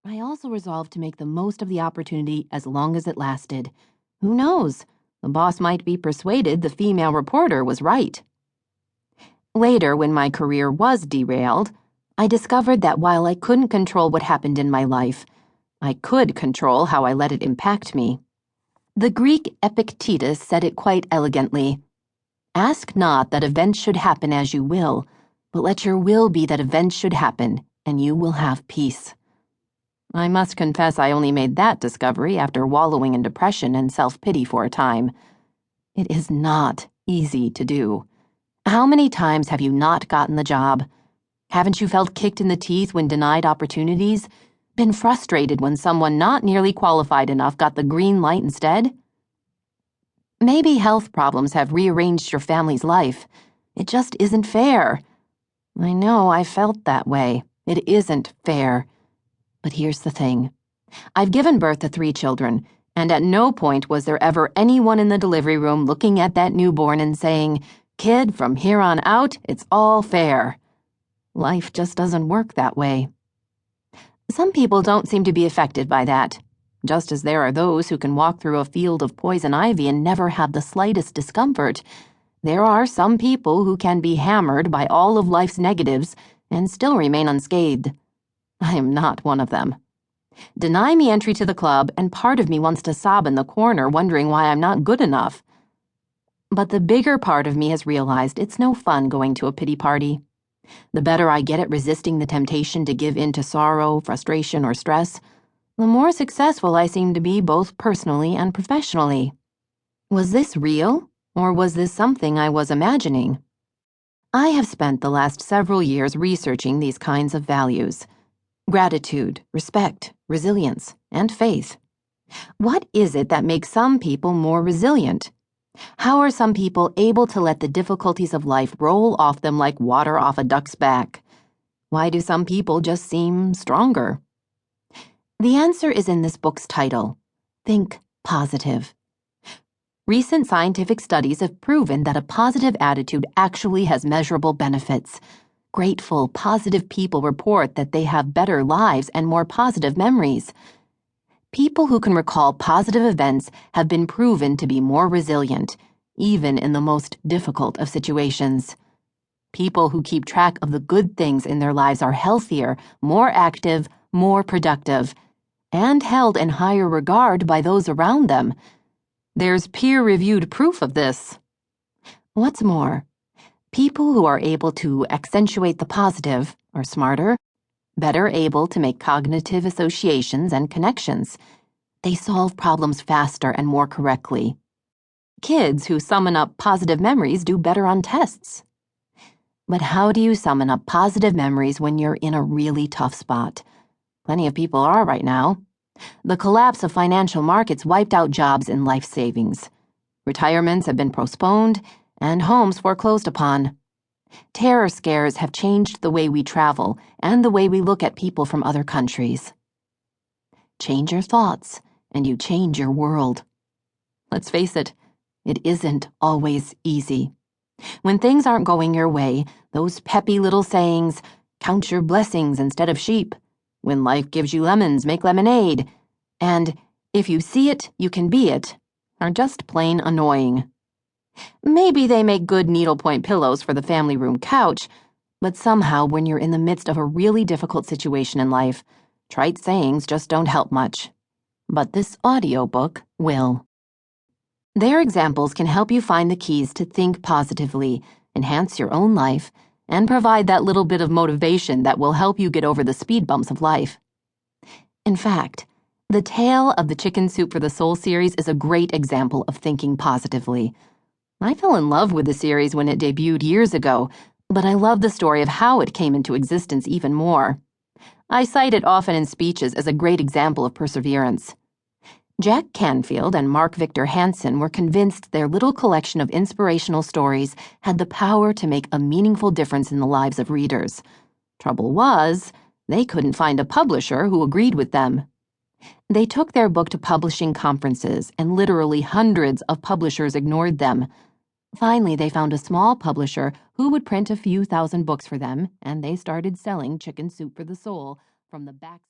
I also resolved to make the most of the opportunity as long as it lasted. Who knows? The boss might be persuaded the female reporter was right. Later, when my career was derailed, I discovered that while I couldn't control what happened in my life, I could control how I let it impact me. The Greek Epictetus said it quite elegantly. Ask not that events should happen as you will, but let your will be that events should happen, and you will have peace. I must confess I only made that discovery after wallowing in depression and self-pity for a time. It is not easy to do. How many times have you not gotten the job? Haven't you felt kicked in the teeth when denied opportunities? Been frustrated when someone not nearly qualified enough got the green light instead? Maybe health problems have rearranged your family's life. It just isn't fair. I know I felt that way. It isn't fair. But here's the thing. I've given birth to 3 children, and at no point was there ever anyone in the delivery room looking at that newborn and saying, "Kid, from here on out, it's all fair." Life just doesn't work that way. Some people don't seem to be affected by that, just as there are those who can walk through a field of poison ivy and never have the slightest discomfort. There are some people who can be hammered by all of life's negatives and still remain unscathed. I am not one of them. Deny me entry to the club, and part of me wants to sob in the corner, wondering why I'm not good enough. But the bigger part of me has realized it's no fun going to a pity party. The better I get at resisting the temptation to give in to sorrow, frustration, or stress, the more successful I seem to be both personally and professionally. Was this real, or was this something I was imagining? I have spent the last several years researching these kinds of values: gratitude, respect, resilience, and faith. What is it that makes some people more resilient? How are some people able to let the difficulties of life roll off them like water off a duck's back? Why do some people just seem stronger? The answer is in this book's title, Think Positive. Recent scientific studies have proven that a positive attitude actually has measurable benefits. Grateful, positive people report that they have better lives and more positive memories. People who can recall positive events have been proven to be more resilient, even in the most difficult of situations. People who keep track of the good things in their lives are healthier, more active, more productive, and held in higher regard by those around them. There's peer-reviewed proof of this. What's more, people who are able to accentuate the positive are smarter, better able to make cognitive associations and connections. They solve problems faster and more correctly. Kids who summon up positive memories do better on tests. But how do you summon up positive memories when you're in a really tough spot? Plenty of people are right now. The collapse of financial markets wiped out jobs and life savings. Retirements have been postponed and homes foreclosed upon. Terror scares have changed the way we travel and the way we look at people from other countries. Change your thoughts, and you change your world. Let's face it, it isn't always easy. When things aren't going your way, those peppy little sayings, count your blessings instead of sheep, when life gives you lemons, make lemonade, and if you see it, you can be it, are just plain annoying. Maybe they make good needlepoint pillows for the family room couch, but somehow when you're in the midst of a really difficult situation in life, trite sayings just don't help much. But this audiobook will. Their examples can help you find the keys to think positively, enhance your own life, and provide that little bit of motivation that will help you get over the speed bumps of life. In fact, the Tale of the Chicken Soup for the Soul series is a great example of thinking positively. I fell in love with the series when it debuted years ago, but I love the story of how it came into existence even more. I cite it often in speeches as a great example of perseverance. Jack Canfield and Mark Victor Hansen were convinced their little collection of inspirational stories had the power to make a meaningful difference in the lives of readers. Trouble was, they couldn't find a publisher who agreed with them. They took their book to publishing conferences, and literally hundreds of publishers ignored them. Finally, they found a small publisher who would print a few thousand books for them, and they started selling Chicken Soup for the Soul from the back.